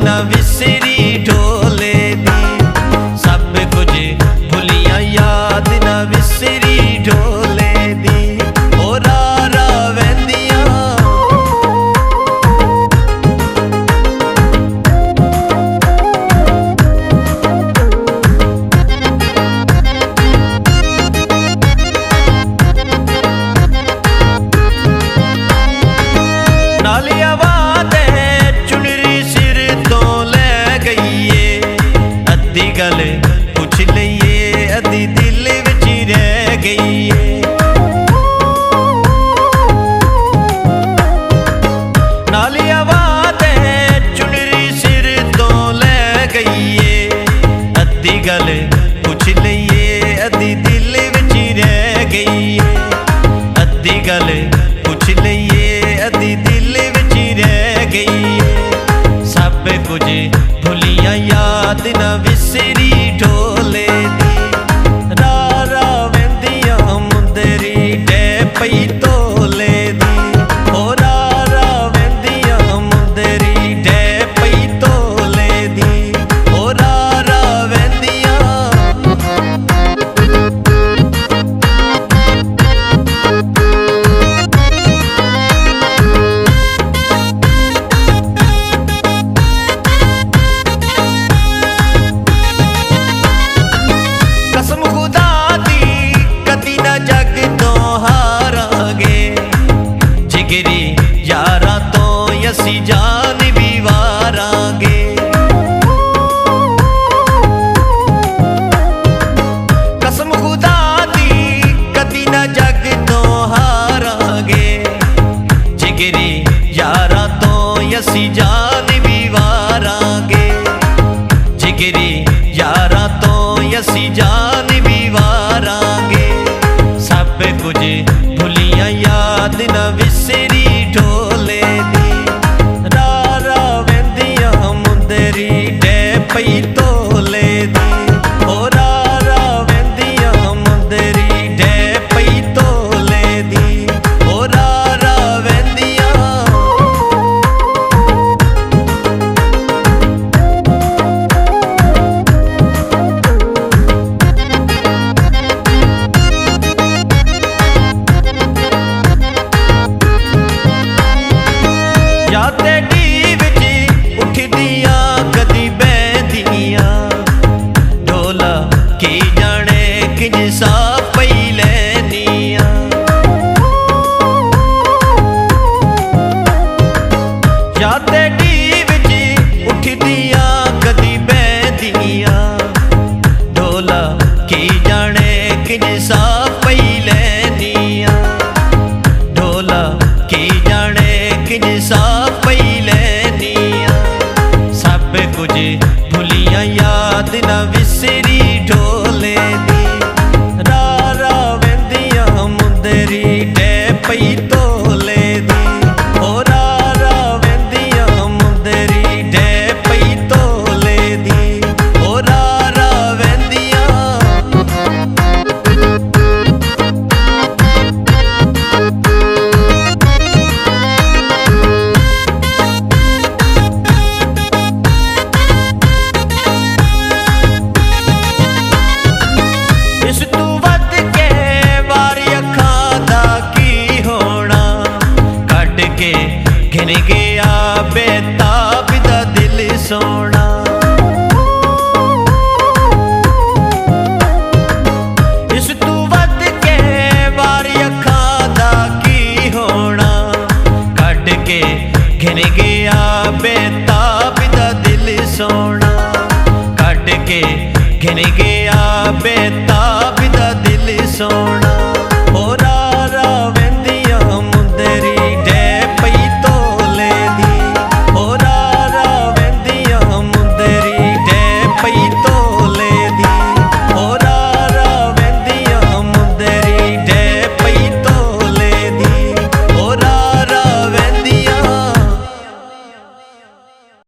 ना विसरी ढोले दी। सब कुछ भुलिया याद ना विसरी ढोले दी। ओ रारा वैंदियां नालिया वादे चुनरी सिर तो ले गईए। अद्धी गल पुछ लईए अद्धी दिल विच रह गईए। नालिया वादे चुनरी सिर तो ले गईए। अद्धी गल पुछ लईए अद्धी दिल विच रह गईए। अद्धी गल पुछ लईए अद्धी दिल विच रह गईए। सब कुछ भुलिया याद ना विसरी ढोले दी। रारा वैंदियां मुंदरी डै पई तोले दी। ओ रारा वैंदियां मुंदरी डै पई तोले दी। ओ रारा वैंदियां कसम खुदा दी कदी ना जग तो हारांगे। जिगरी यारा तो असी जान भी वारांगे। कसम खुदा दी कदी ना जग तो हारांगे। जिगरी यारा तो असी जान भी वारांगे। जिगरी यारा तो असी जान भी वारांगे। सब कुछ भुलिया याद ना विसरी ढोले दी। रारा वैंदियां मुंदरी डै पई तोले दी। ओ रारा वैंदियां मुंदरी डै पई तोले दी। ओ रारा वैंदियां याते डी विच उठदियां कदी बहदियां। ढोला की जाने किंज सा पई लैनियां। याते डी विच उठदियां कदी बहदियां। ढोला की जाने किंज सा पई लैनियां। ढोला की जाने किंज सा पई लैनियां। सब कुछ भुलिया याद ना विसरी ढोले दी। रारा वैंदियां मुंदरी डै पई तोले दी। ओ रारा वैंदियां मुंदरी डै पई तोले दी। ओ रारा वैंदियां इस तू वध के वारी अखां दा की होना। कट के घिन गया बेताब दा दिल सोना। इस तू वध के वारी अखां दा की होना। कट के घिन गया बेताब दा दिल सोना।